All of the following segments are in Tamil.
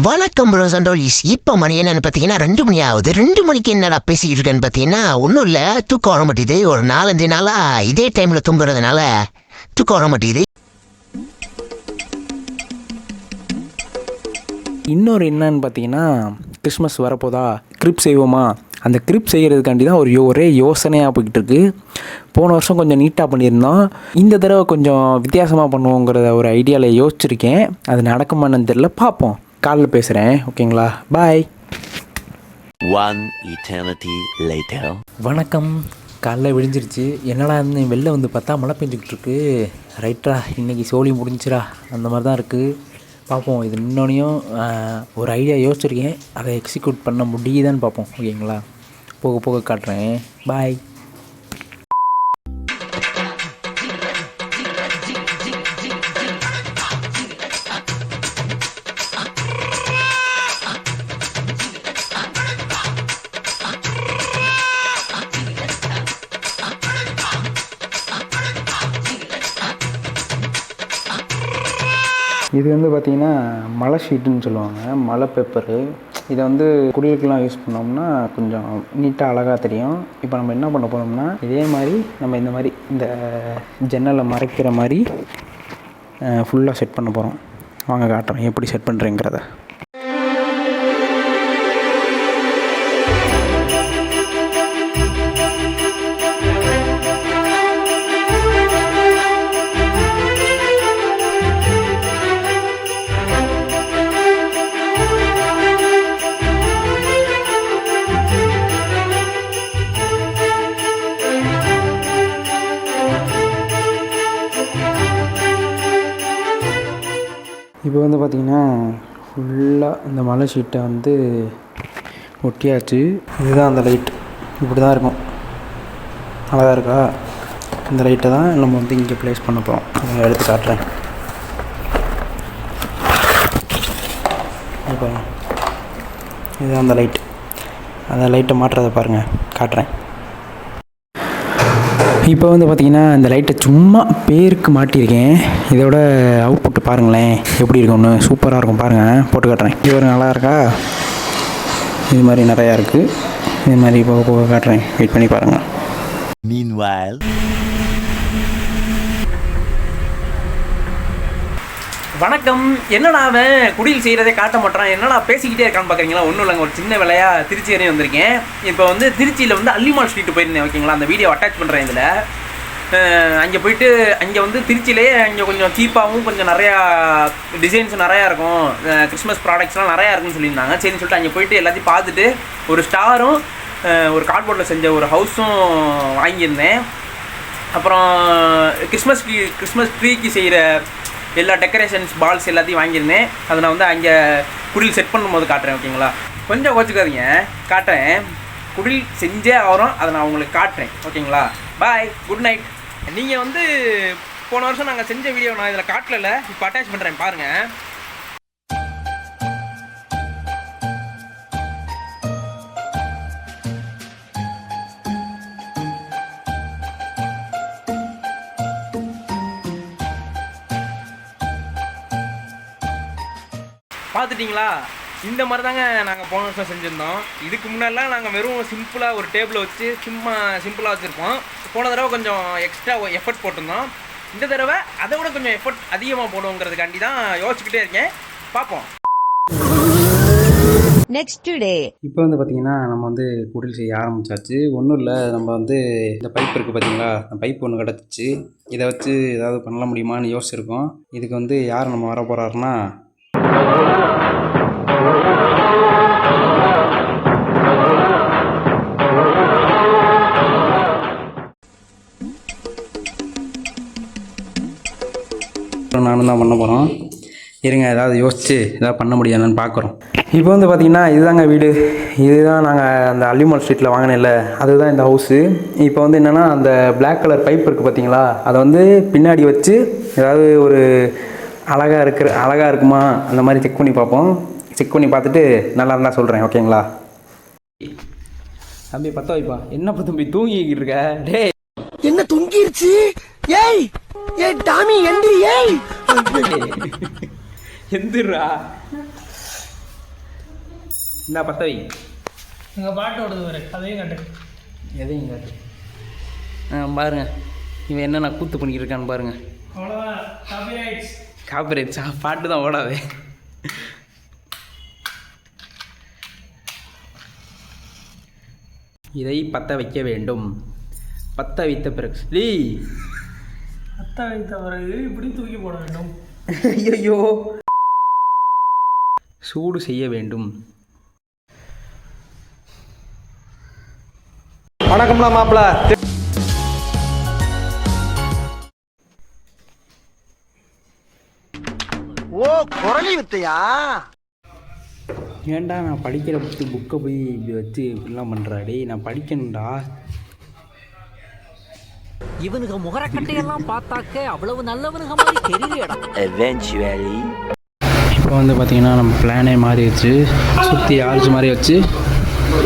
வணக்கம் ப்ரோ சண்டோலிஸ். இப்போ மணி என்னன்னு பார்த்தீங்கன்னா 2 மணி ஆகுது. 2 மணிக்கு என்னடா பேசிக்கிட்டு இருக்கேன்னு பார்த்தீங்கன்னா ஒன்றும் இல்லை, தூக்கம் வர மாட்டேது. ஒரு 4-5 நாளா இதே டைமில் தூங்குறதுனால தூக்கம் வர மாட்டேது. இன்னொரு என்னன்னு பார்த்தீங்கன்னா, கிறிஸ்மஸ் வரப்போதா, கிரிப் செய்வோமா? அந்த கிரிப் செய்கிறதுக்காண்டி தான் ஒரே யோசனையாக போய்கிட்டு இருக்கு. போன வருஷம் கொஞ்சம் நீட்டாக பண்ணியிருந்தோம், இந்த தடவை கொஞ்சம் வித்தியாசமாக பண்ணுவோங்கிறத ஒரு ஐடியாவில் யோசிச்சிருக்கேன். அது நடக்குமான்னு தெரியல, பார்ப்போம். காலைல பேசுகிறேன், ஓகேங்களா? பாய். One eternity later. வணக்கம். காலைல விடிஞ்சிருச்சு. என்னடா இருந்து வெளில வந்து பார்த்தா மழை பெஞ்சிக்கிட்டு இருக்கு. ரைட்டா, இன்றைக்கி சோழி முடிஞ்சிரா அந்த மாதிரி தான் இருக்குது. பார்ப்போம். இது இன்னொன்னையும் ஒரு ஐடியா யோசிச்சிருக்கேன், அதை எக்ஸிக்யூட் பண்ண முடியுதான்னு பார்ப்போம், ஓகேங்களா? போக போக காட்டுறேன். பாய். இது வந்து பார்த்திங்கன்னா மலை ஷீட்டுன்னு சொல்லுவாங்க, மலை பேப்பரு. இதை வந்து குடியிருக்கெலாம் யூஸ் பண்ணோம்னா கொஞ்சம் நீட்டாக அழகாக தெரியும். இப்போ நம்ம என்ன பண்ண போகிறோம்னா, இதே மாதிரி நம்ம இந்த ஜன்னலை மறைக்கிற மாதிரி ஃபுல்லாக செட் பண்ண போகிறோம். வாங்க காட்டுறேன் எப்படி செட் பண்ணுறேங்கிறத. இப்போ வந்து பார்த்திங்கன்னா ஃபுல்லாக இந்த மலை ஷீட்டை வந்து ஒட்டியாச்சு. இதுதான் அந்த லைட், இப்படி தான் இருக்கும். அழகாக இருக்கா? இந்த லைட்டை தான் நம்ம வந்து இங்கே ப்ளேஸ் பண்ண போகிறோம். அதை எடுத்து காட்டுறேன். இப்போ இதுதான் அந்த லைட். அந்த லைட்டை மாட்டுறதை பாருங்கள், காட்டுறேன். இப்போ வந்து பார்த்திங்கன்னா இந்த லைட்டை சும்மா பேருக்கு மாட்டியிருக்கேன். இதோட அவுட்புட்டு பாருங்களேன் எப்படி இருக்கும்னு. சூப்பராக இருக்கும், பாருங்கள். போட்டு காட்டுறேன். இது ஒரு நல்லா இருக்கா? இது மாதிரி நிறையா இருக்குது. இது மாதிரி போக போக காட்டுறேன், வெயிட் பண்ணி பாருங்கள். Meanwhile. வணக்கம். என்னடா அவன் குடியில் செய்கிறதே காட்ட மாட்டான், என்னடா பேசிக்கிட்டே இருக்கான்னு பார்க்குறீங்களா? ஒன்றும் இல்லைங்க, ஒரு சின்ன வேலையாக திருச்சி வரையும் வந்திருக்கேன். இப்போ வந்து திருச்சியில் வந்து அல்லிமால் ஸ்ட்ரீட்டு போயிருந்தேன், ஓகேங்களா? அந்த வீடியோ அட்டாச் பண்ணுறேன் இதில். அங்கே போயிட்டு அங்கே வந்து திருச்சியிலேயே அங்கே கொஞ்சம் சீப்பாகவும் கொஞ்சம் நிறையா டிசைன்ஸ் நிறையா இருக்கும், கிறிஸ்மஸ் ப்ராடக்ட்ஸ்லாம் நிறையா இருக்குன்னு சொல்லியிருந்தாங்க. சரின்னு சொல்லிட்டு அங்கே போயிட்டு எல்லாத்தையும் பார்த்துட்டு ஒரு ஸ்டாரும் ஒரு கார்ட்போர்டில் செஞ்ச ஒரு ஹவுஸும் வாங்கியிருந்தேன். அப்புறம் கிறிஸ்மஸ் ட்ரீக்கு செய்கிற எல்லா டெக்கரேஷன்ஸ் பால்ஸ் எல்லாத்தையும் வாங்கியிருந்தேன். அதை நான் வந்து அங்கே குடில் செட் பண்ணும்போது காட்டுறேன், ஓகேங்களா? கொஞ்சம் கோச்சுக்காதீங்க, காட்டுறேன். குடில் செஞ்சே ஆகிறோம், அதை நான் உங்களுக்கு காட்டுறேன், ஓகேங்களா? பாய், குட் நைட். நீங்கள் வந்து போன வருஷம் நாங்கள் செஞ்ச வீடியோ நான் இதில் காட்டல, இப்போ அட்டாச் பண்ணுறேன், பாருங்கள். பார்த்துட்டிங்களா? இந்த மாதிரி தாங்க நாங்கள் போன வருஷம் செஞ்சுருந்தோம். இதுக்கு முன்னாடிலாம் நாங்கள் வெறும் சிம்பிளாக ஒரு டேபிளை வச்சு சிம்பிளாக வச்சுருப்போம். போன தடவை கொஞ்சம் எக்ஸ்ட்ரா எஃபர்ட் போட்டிருந்தோம். இந்த தடவை அதை விட கொஞ்சம் எஃபர்ட் அதிகமாக போடுவோங்கிறதுக்காண்டி தான் யோசிச்சுக்கிட்டே இருக்கேன். பார்ப்போம். நெக்ஸ்ட் டே இப்போ வந்து பார்த்திங்கன்னா நம்ம வந்து குடில் செய்ய ஆரம்பித்தாச்சு. ஒன்றும் இல்லை, நம்ம வந்து இந்த பைப் இருக்குது பார்த்தீங்களா, அந்த பைப் ஒன்று கிடச்சிச்சு. இதை வச்சு ஏதாவது பண்ண முடியுமான்னு யோசிச்சிருக்கோம். இதுக்கு வந்து யார் நம்ம வர போகிறாருன்னா, நானும் தான் பண்ண போகிறோம். இருங்க, ஏதாவது யோசிச்சு ஏதாவது பண்ண முடியாதுன்னு பார்க்குறோம். இப்போ வந்து பார்த்திங்கன்னா இதுதாங்க வீடு. இதுதான் நாங்கள் அந்த அல்லிமால் ஸ்ட்ரீட்டில் வாங்கினேன்ல, அதுதான் இந்த ஹவுஸு. இப்போ வந்து என்னென்னா, அந்த பிளாக் கலர் பைப் இருக்குது பார்த்தீங்களா, அதை வந்து பின்னாடி வச்சு ஏதாவது ஒரு அழகாக இருக்குமா அந்த மாதிரி செக் பண்ணி பார்ப்போம். செக் பண்ணி பார்த்துட்டு நல்லா இருந்தால் சொல்கிறேன், ஓகேங்களா? தம்பி பற்ற வைப்பா. என்ன தம்பி தூங்கிக்கிட்டு இருக்க? டே என்ன தொங்கிருச்சு? ஏய் ஏய் டாமி எந்திரி. ஏய் எந்திரா. இந்த பற்ற வை. எங்கள் பாட்டு ஓடுது வர அதையும் கட்டு. எதையும் காட்டு. பாருங்க இவன் என்னென்ன கூத்து பண்ணிக்கிட்டு இருக்கான்னு பாருங்க. அவ்வளோதான். காப்பிரைட்ஸ். காப்பிரைட்ஸா? பாட்டு தான் ஓடாது. இதை பற்ற வைக்க வேண்டும். பற்ற வைத்த பிறகு அத்தை வைத்த பிறகு இப்படி தூக்கி போட வேண்டும். ஐயோ, சூடு செய்ய வேண்டும். வணக்கம்ல மாப்பிள்ள. ஓ குரலி வித்தையா? ஏன்டா நான் படிக்கிற புக்கை போய் இப்படி வச்சு இப்படிலாம் பண்ணுறா? டேய் நான் படிக்கணும்டா. இவனுக்கு முகரக்கட்டையெல்லாம் பார்த்தாக்க அவ்வளவு நல்லவனுங்க மாதிரி தெரியலடா. Eventually. இப்போ வந்து பார்த்திங்கன்னா நம்ம பிளானே மாறிடுச்சு. சுற்றி ஆர்ச் மாதிரி வச்சு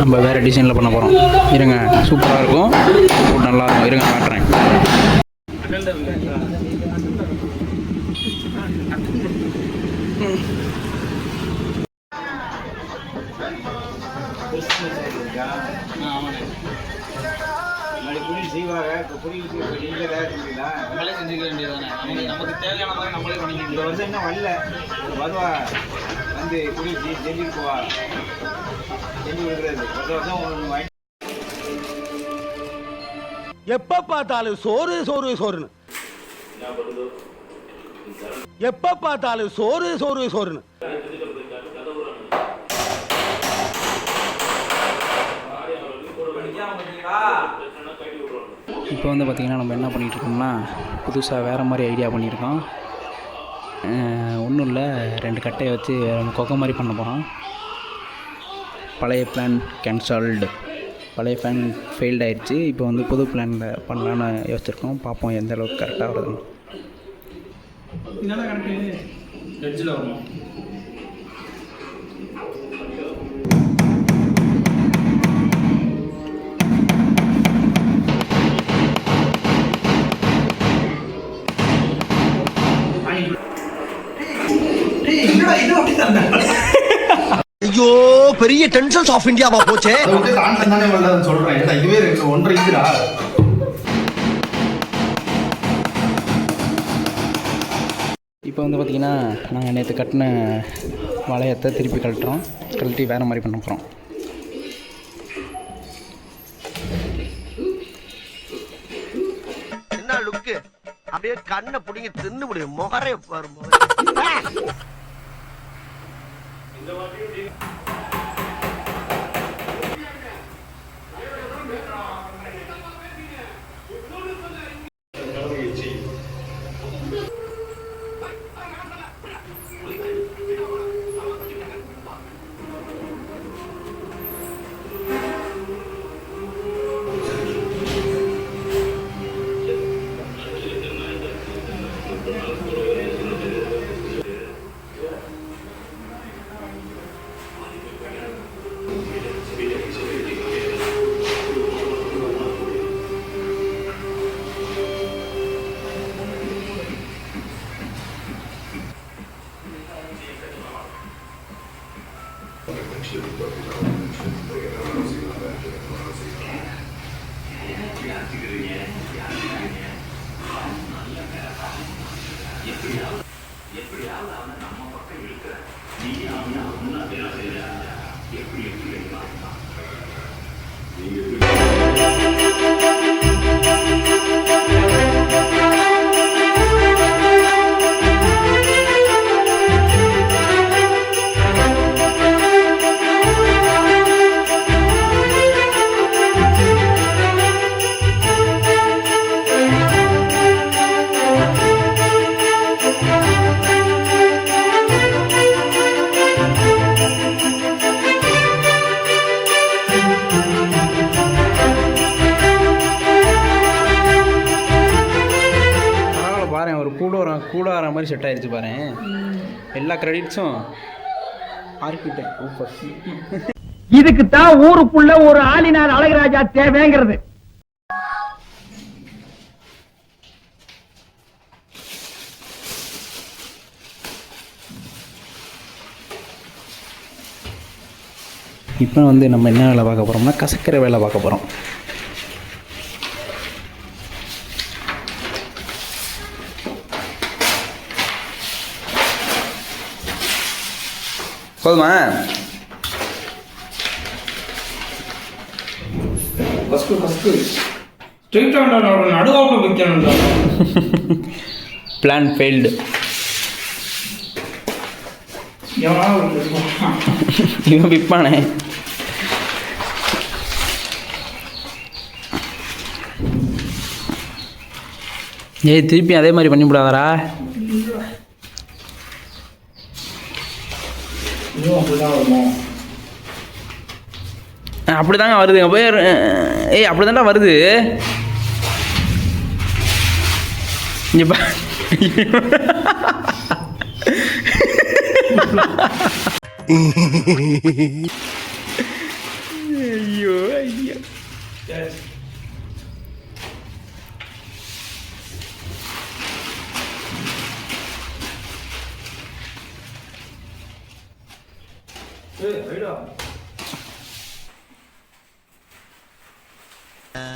நம்ம வேறு டிசைனில் பண்ண போகிறோம். இருங்க, சூப்பராக இருக்கும், நல்லா இருக்கும். இருங்க காட்டுறேன். நமக்கு தேவையான மாதிரி நம்மளே பண்ணிக்கலாம். இந்த வருஷம் என்ன வரல, வருவா வந்து குளிச்சு செஞ்சுட்டு போவா, செஞ்சு கொடுக்குறது. வருஷம் ஒன்று வாங்கி. எப்ப பார்த்தாலும் சோறு சோறு சோறுன்னு, எப்ப பார்த்தாலும் சோறு சோறு சோறுன்னு. இப்போ வந்து பார்த்திங்கன்னா நம்ம என்ன பண்ணிகிட்ருக்கோம்னா புதுசாக வேறு மாதிரி ஐடியா பண்ணியிருக்கோம். ஒன்றும் இல்லை, 2 கட்டையை வச்சு கொக்கை மாதிரி பண்ண போகிறோம். பழைய பிளான் கேன்சல்டு. பழைய பிளான் ஃபெயில்ட் ஆயிடுச்சு. இப்போ வந்து புது பிளானில் பண்ணலான்னு யோசிச்சிருக்கோம். பார்ப்போம் எந்த அளவுக்கு கரெக்டாக வருதுன்னு. இதெல்லாம் கரெக்டு. எட்ஜில் வரணும். ஐயோ பெரிய டென்ஷன்ஸ் ஆஃப் இந்தியாவா போச்சே. சொல்றேன் இதுவே 1.5 இன்ச்சுடா. இப்போ வந்து பார்த்திங்கன்னா நாங்கள் நேற்று கட்டின வளையத்தை திருப்பி கழட்டி வேறு மாதிரி பண்ண போகிறோம். என்ன லுக்கு, அப்படியே கண்ணை புடிங்கி தின்னு முடியும். முகரே பாருங்க. கூடார மாதிரி செட் ஆயிடுச்சு பாரு. எல்லா கிரெடிட்ஸும் ஆர்கிட்டேன். இதுக்கு தான் ஊருக்குள்ள ஒரு ஆளினார் அழகராஜா தேவைங்கிறது. இப்போ வந்து நம்ம என்ன வேலை பார்க்க போகிறோம்னா கசக்கிற வேலை பார்க்க போகிறோம். போதுமா? ஃபஸ்ட்டு ஸ்ட்ரெயிட்டாக நடுவாப்பில் வைக்கணும்டா. Plan failed. இவன் விற்பானே. ஏய் திருப்பி அதே மாதிரி பண்ணிவிடாதரா. அப்படி தாங்க வருதுங்க போய். ஏய் அப்படி தான்டா வருது. இங்கே பா. ஐயோ ஐயோ.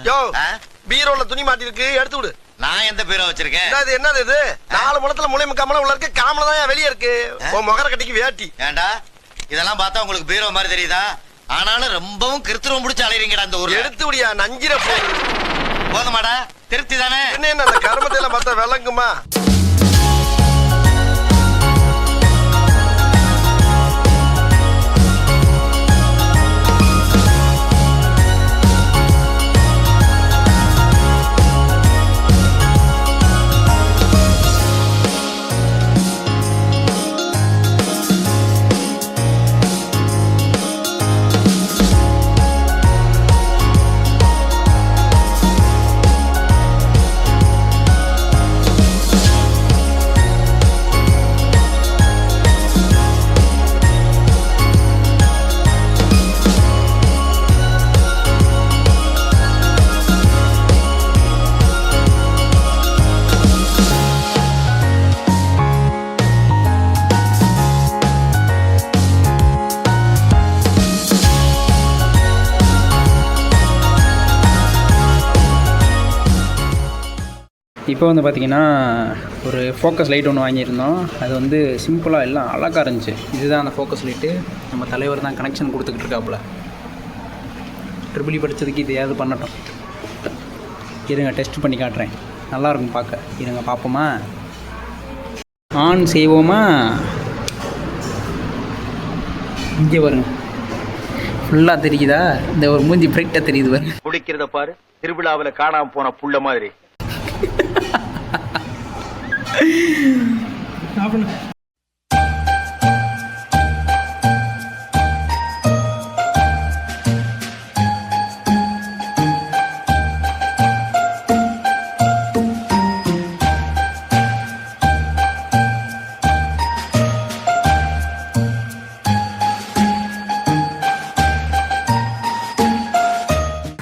யோ பீரோல துணி மாட்டி இருக்கு, எடுத்து விடு. நான் எந்த பீரோ வச்சிருக்கேன்? என்னது இது 4 முழத்துல முளையும் கமலம் உள்ள இருக்கு, காமல தான் வெளியே இருக்கு. உன் முகர கட்டிக்கு வேட்டி. ஏண்டா இதெல்லாம் பார்த்தா உங்களுக்கு பீரோ மாதிரி தெரியுதா? ஆனாலும் ரொம்பவும் கிருத்துருவம் முடிச்சு அலையறீங்கடா இந்த ஊர்ல. எடுத்து விடியா, நஞ்சிர போதுமாடா? திருப்தி தானே? என்ன அந்த கருமத்தை எல்லாம் பார்த்தா விளங்குமா? இப்போ வந்து பார்த்திங்கன்னா ஒரு ஃபோக்கஸ் லைட் ஒன்று வாங்கியிருந்தோம். அது வந்து சிம்பிளாக எல்லாம் அழகாக இருந்துச்சு. இதுதான் அந்த ஃபோக்கஸ் லைட்டு. நம்ம தலைவர் தான் கனெக்ஷன் கொடுத்துக்கிட்டு இருக்காப்புல. ட்ரிபிள் படித்ததுக்கு இது ஏதாவது பண்ணட்டும். இருங்க டெஸ்ட் பண்ணி காட்டுறேன். நல்லாயிருக்கும் பார்க்க. இருங்க பார்ப்போமா? ஆன் செய்வோமா? இங்கே வருங்க, ஃபுல்லாக தெரியுதா? இந்த ஒரு மூஞ்சி பிரைட்டாக தெரியுது பாருங்க. குடிக்கிறத பாரு, திருவிழாவில் காணாம போன புள்ள மாதிரி.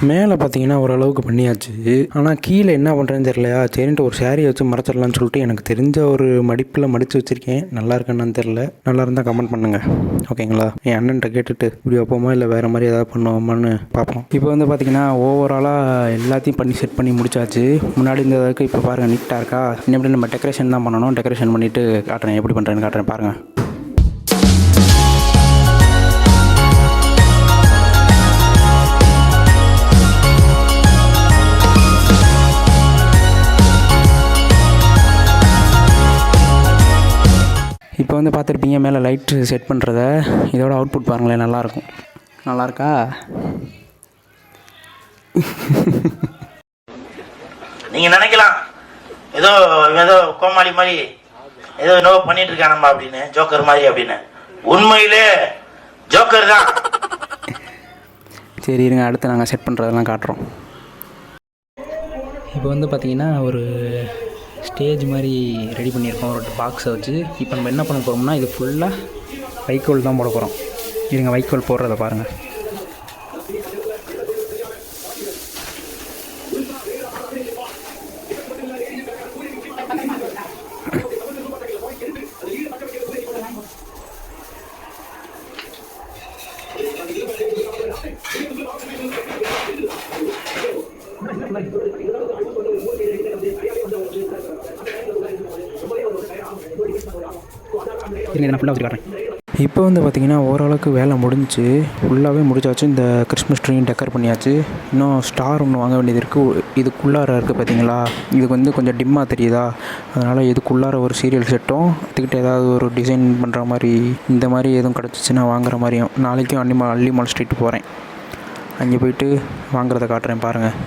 மேலே பார்த்தீங்கன்னா ஓரளவுக்கு பண்ணியாச்சு. ஆனால் கீழே என்ன பண்ணுறேன்னு தெரியலையா. சரின்ட்டு ஒரு சேரீ வச்சு மறைச்சிடலான்னு சொல்லிட்டு எனக்கு தெரிஞ்ச ஒரு மடிப்பில் மடித்து வச்சுருக்கேன். நல்லா இருக்குன்னு தெரில. நல்லா இருந்தால் கமெண்ட் பண்ணுங்கள், ஓகேங்களா? என் அண்ணன்ட்ட கேட்டுட்டு இப்படி வைப்போமா இல்லை வேறு மாதிரி ஏதாவது பண்ணுவோமான்னு பார்ப்போம். இப்போ வந்து பார்த்திங்கன்னா ஓவராலாக எல்லாத்தையும் பண்ணி செட் பண்ணி முடிச்சாச்சு. முன்னாடி இருந்ததுக்கு இப்போ பாருங்கள் நீட்டாக இருக்கா. இன்னும் நம்ம டெக்கரேஷன் தான் பண்ணணும். டெக்கரேஷன் பண்ணிவிட்டு காட்டுறேன், எப்படி பண்ணுறேன்னு காட்டுறேன் பாருங்கள். இப்போ வந்து பார்த்துருப்பீங்க மேலே லைட்டு செட் பண்ணுறத. இதோட அவுட்புட் பாருங்களேன், நல்லாயிருக்கும். நல்லாயிருக்கா? நீங்கள் நினைக்கலாம் ஏதோ ஏதோ கோமாளி மாதிரி ஏதோ என்னவோ பண்ணிட்டு இருக்கானம்மா அப்படின்னு, ஜோக்கர் மாதிரி அப்படின்னு. உண்மையிலே ஜோக்கர் தான். சரி இருங்க, அடுத்து நாங்கள் செட் பண்ணுறதெல்லாம் காட்டுறோம். இப்போ வந்து பார்த்திங்கன்னா ஒரு ஸ்டேஜ் மாதிரி ரெடி பண்ணியிருக்கோம் ஒரு பாக்ஸை வச்சு. இப்போ நம்ம என்ன பண்ண போகிறோம்னா இது ஃபுல்லாக வைக்கோல் தான் போட போகிறோம். இருங்க வைக்கோல் போடுறத பாருங்கள். இருங்க நான் ஃபுல்லாக வச்சு காட்டுறேன். இப்போ வந்து பார்த்திங்கன்னா ஓரளவுக்கு வேலை முடிஞ்சு ஃபுல்லாகவே முடிச்சாச்சு. இந்த கிறிஸ்மஸ் ட்ரீயும் டெக்கர் பண்ணியாச்சு. இன்னும் ஸ்டார் ஒன்று வாங்க வேண்டியது இருக்குது. இதுக்குள்ளார இருக்குது பார்த்தீங்களா, இதுக்கு வந்து கொஞ்சம் டிம்மாக தெரியுதா, அதனால் இதுக்குள்ளார ஒரு சீரியல் செட்டும் இதுக்கிட்ட ஏதாவது ஒரு டிசைன் பண்ணுற மாதிரி இந்த மாதிரி எதுவும் கிடச்சிச்சின்னா வாங்குற மாதிரியும். நாளைக்கும் அல்லிமால் ஸ்ட்ரீட் போகிறேன், அங்கே போயிட்டு வாங்குறத காட்டுறேன் பாருங்கள்.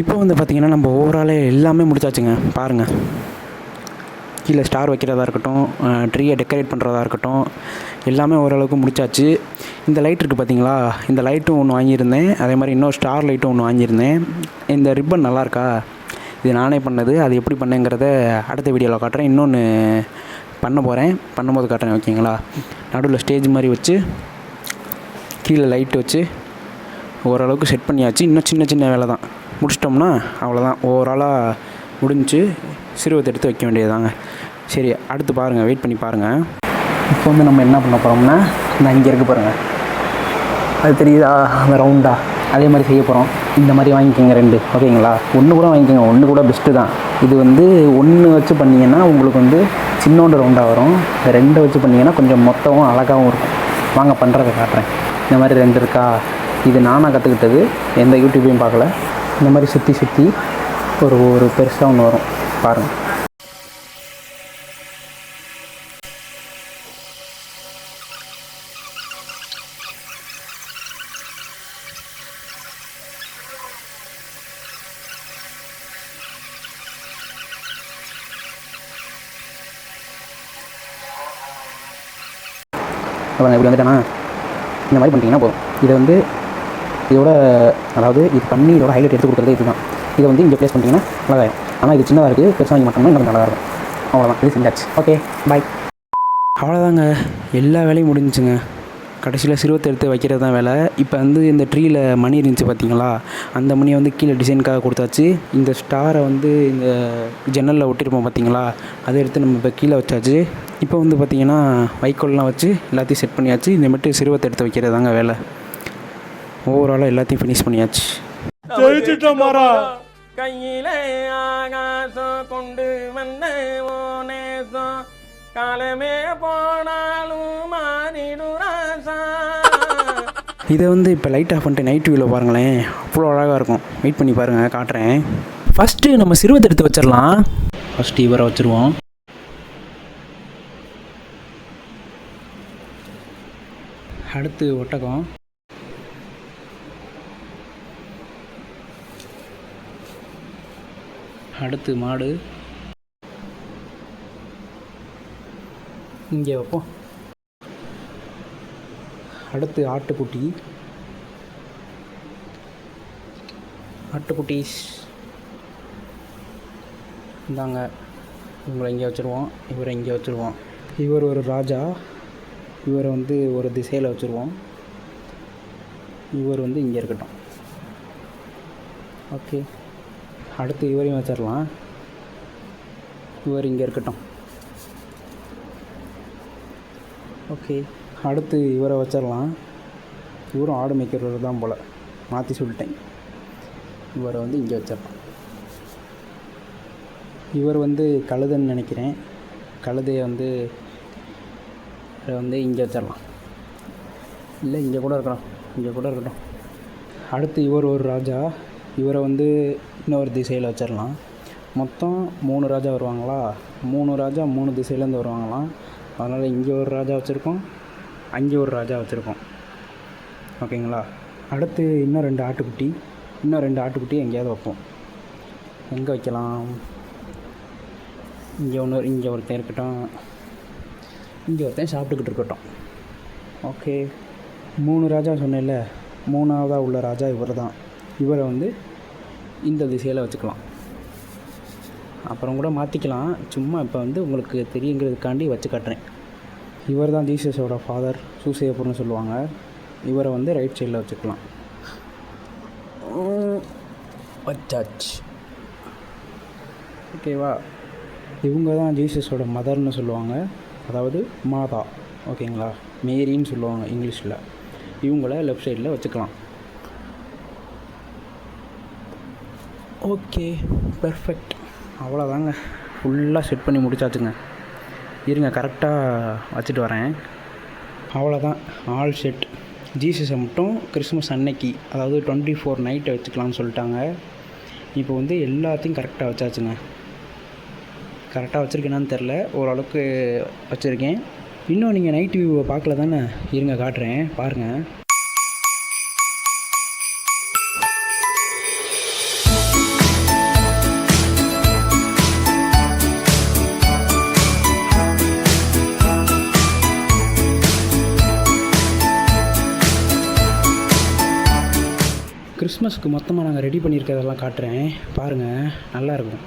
இப்போ வந்து பார்த்திங்கன்னா நம்ம ஓவராலே எல்லாமே முடிச்சாச்சுங்க பாருங்கள். கீழே ஸ்டார் வைக்கிறதா இருக்கட்டும், ட்ரீயை டெக்கரேட் பண்ணுறதா இருக்கட்டும், எல்லாமே ஓரளவுக்கு முடிச்சாச்சு. இந்த லைட் இருக்குது பார்த்தீங்களா, இந்த லைட்டும் ஒன்று வாங்கியிருந்தேன், அதே மாதிரி இன்னொரு ஸ்டார் லைட்டும் ஒன்று வாங்கியிருந்தேன். இந்த ரிப்பன் நல்லாயிருக்கா, இது நானே பண்ணது. அது எப்படி பண்ணேங்கிறத அடுத்த வீடியோவில் காட்டுறேன். இன்னொன்று பண்ண போகிறேன், பண்ணும்போது காட்டுறேன் ஓகேங்களா. நடுவில் ஸ்டேஜ் மாதிரி வச்சு கீழே லைட் வச்சு ஓரளவுக்கு செட் பண்ணியாச்சு. இன்னும் சின்ன சின்ன வேலை தான், முடிச்சிட்டோம்னா அவ்வளோதான். ஓவராலாக முடிஞ்சு சிறுவத்தை எடுத்து வைக்க வேண்டியதுதாங்க. சரி, அடுத்து பாருங்கள், வெயிட் பண்ணி பாருங்கள். இப்போ வந்து நம்ம என்ன பண்ண போகிறோம்னா, நான் இங்கே இருக்க பாருங்கள், அது தெரியுதா அந்த ரவுண்டாக, அதே மாதிரி செய்ய போகிறோம். இந்த மாதிரி வாங்கிக்கோங்க 2 ஓகேங்களா. 1 கூட வாங்கிக்கோங்க, 1 கூட பெஸ்ட்டு தான். இது வந்து 1 வச்சு பண்ணிங்கன்னா உங்களுக்கு வந்து சின்னோண்டு ரவுண்டாக வரும். 2 வச்சு பண்ணிங்கன்னா கொஞ்சம் மொத்தமும் அழகாகவும் இருக்கும். வாங்க பண்ணுறதை காட்டுறேன். இந்த மாதிரி 2 இருக்கா, இது நானாக கற்றுக்கிட்டது, எந்த யூடியூப்பையும் பார்க்கல. இந்த மாதிரி சுற்றி சுற்றி ஒரு பெருசாக ஒன்று வரும் பாருங்கள். அப்புறம் இப்படி வந்துட்டேன்னா இந்த மாதிரி பண்ணிட்டீங்கன்னா போதும். இதை வந்து இதோட அதாவது இது பண்ணி இதோட ஹைலைட் எடுத்து கொடுக்குறது இதுதான். இதை வந்து இங்கே ப்ளேஸ் பண்ணிட்டீங்கன்னா நல்லாயிரும். ஆனால் இது சின்னதாக இருக்குது, பெருசாக வாங்கி மாட்டோம்னா இன்னும் நல்லா இருக்கும். அவ்வளோதான், இது செஞ்சாச்சு. Okay bye. அவ்வளோதாங்க, எல்லா வேலையும் முடிஞ்சுங்க. கடைசியில் சிறுவத்தை எடுத்து வைக்கிறது தான் வேலை. இப்போ வந்து இந்த ட்ரீயில் மணி இருந்துச்சு பார்த்தீங்களா, அந்த மணியை வந்து கீழே டிசைனுக்காக கொடுத்தாச்சு. இந்த ஸ்டாரை வந்து இந்த ஜன்னலில் ஒட்டியிருப்போம் பார்த்தீங்களா, அதை எடுத்து நம்ம இப்போ கீழே வச்சாச்சு. இப்போ வந்து பார்த்திங்கன்னா வைக்கோல்லாம் வச்சு எல்லாத்தையும் செட் பண்ணியாச்சு. இந்த மட்டும் சிறுவத்தை எடுத்து வைக்கிறது தாங்க வேலை. ஓவராலாக எல்லாத்தையும் ஃபினிஷ் பண்ணியாச்சு. கையில ஆகாசம் கொண்டு வந்த ஓனேசம் காலமே போனாலும் மாறிடுராசா. இதை வந்து இப்போ லைட் ஆஃப் பண்ணிட்டு நைட் வியூவில் பாருங்களேன், அவ்வளோ அழகாக இருக்கும். வெயிட் பண்ணி பாருங்கள், காட்டுறேன். ஃபஸ்ட்டு நம்ம சிறுவத்தை எடுத்து வச்சிடலாம். ஃபஸ்ட்டு இவரை வச்சுருவோம். அடுத்து ஒட்டகம், அடுத்து மாடு, இங்கே வைப்போம். அடுத்து ஆட்டுக்குட்டி, ஆட்டுக்குட்டீஸ் இந்தாங்க, இவங்களை இங்கே வச்சுருவோம், இவரை இங்கே வச்சுருவோம். இவர் ஒரு ராஜா, இவரை வந்து ஒரு திசையில் வச்சுருவோம். இவர் வந்து இங்கே இருக்கட்டும். ஓகே, அடுத்து இவரையும் வச்சிடலாம். இவர் இங்கே இருக்கட்டும். ஓகே, அடுத்து இவரை வச்சிடலாம். இவரும் ஆடு மேய்க்கிறவர் தான் போல், மாற்றி சொல்லிட்டேன். இவரை வந்து இங்கே வச்சிடலாம். இவர் வந்து கழுதைன்னு நினைக்கிறேன். கழுதையை வந்து இங்கே வச்சிடலாம். இல்லை இங்கே கூட இருக்கலாம், இங்கே கூட இருக்கட்டும். அடுத்து இவர் ஒரு ராஜா, இவரை வந்து இன்னொரு திசையில் வச்சிடலாம். மொத்தம் 3 ராஜா வருவாங்களா, 3 ராஜா 3 திசையிலேருந்து வருவாங்களாம். அதனால் இங்கே ஒரு ராஜா வச்சுருக்கோம், அங்கே ஒரு ராஜா வச்சுருக்கோம். ஓகேங்களா. அடுத்து இன்னும் 2 ஆட்டுக்குட்டி, இன்னும் 2 ஆட்டுக்குட்டி எங்கேயாவது வைப்போம். எங்கே வைக்கலாம்? இங்கே ஒருத்தன் இருக்கட்டும், இங்கே ஒருத்தன் சாப்பிட்டுக்கிட்டு இருக்கட்டும். ஓகே, 3 ராஜா சொன்னேன்ல, 3ஆவதாக உள்ள ராஜா இவர் தான். இவரை வந்து இந்த திசையில் வச்சுக்கலாம். அப்புறம் கூட மாற்றிக்கலாம், சும்மா இப்போ வந்து உங்களுக்கு தெரியுங்கிறதுக்காண்டி வச்சு காட்டுறேன். இவர் தான் ஜீசஸோட ஃபாதர், சூசையப்பர்னு சொல்லுவாங்க. இவரை வந்து ரைட் சைடில் வச்சுக்கலாம். வச்சாச்சு. ஓகேவா? இவங்க தான் ஜீசஸோட மதர்னு சொல்லுவாங்க, அதாவது மாதா. ஓகேங்களா? மேரின்னு சொல்லுவாங்க இங்கிலீஷில். இவங்கள லெஃப்ட் சைடில் வச்சுக்கலாம். Okay, perfect. அவ்வளோதாங்க, ஃபுல்லாக செட் பண்ணி முடிச்சாச்சுங்க. இருங்க, கரெக்டாக வச்சுட்டு வரேன். அவ்வளோதான், ஆல் செட். ஜீசஸை மட்டும் கிறிஸ்மஸ் அன்னைக்கு, அதாவது 24 நைட்டை வச்சுக்கலாம்னு சொல்லிட்டாங்க. இப்போ வந்து எல்லாத்தையும் கரெக்டாக வச்சாச்சுங்க. கரெக்டாக வச்சுருக்கேனான்னு தெரில, ஓரளவுக்கு வச்சுருக்கேன். இன்னும் நீங்கள் நைட் வியூவை பார்க்கல தானே? இருங்க காட்டுறேன், பாருங்கள். கிறிஸ்மஸ்க்கு மொத்தமாக நாங்கள் ரெடி பண்ணியிருக்கிறதெல்லாம் காட்டுறேன், பாருங்கள், நல்லாயிருக்கும்.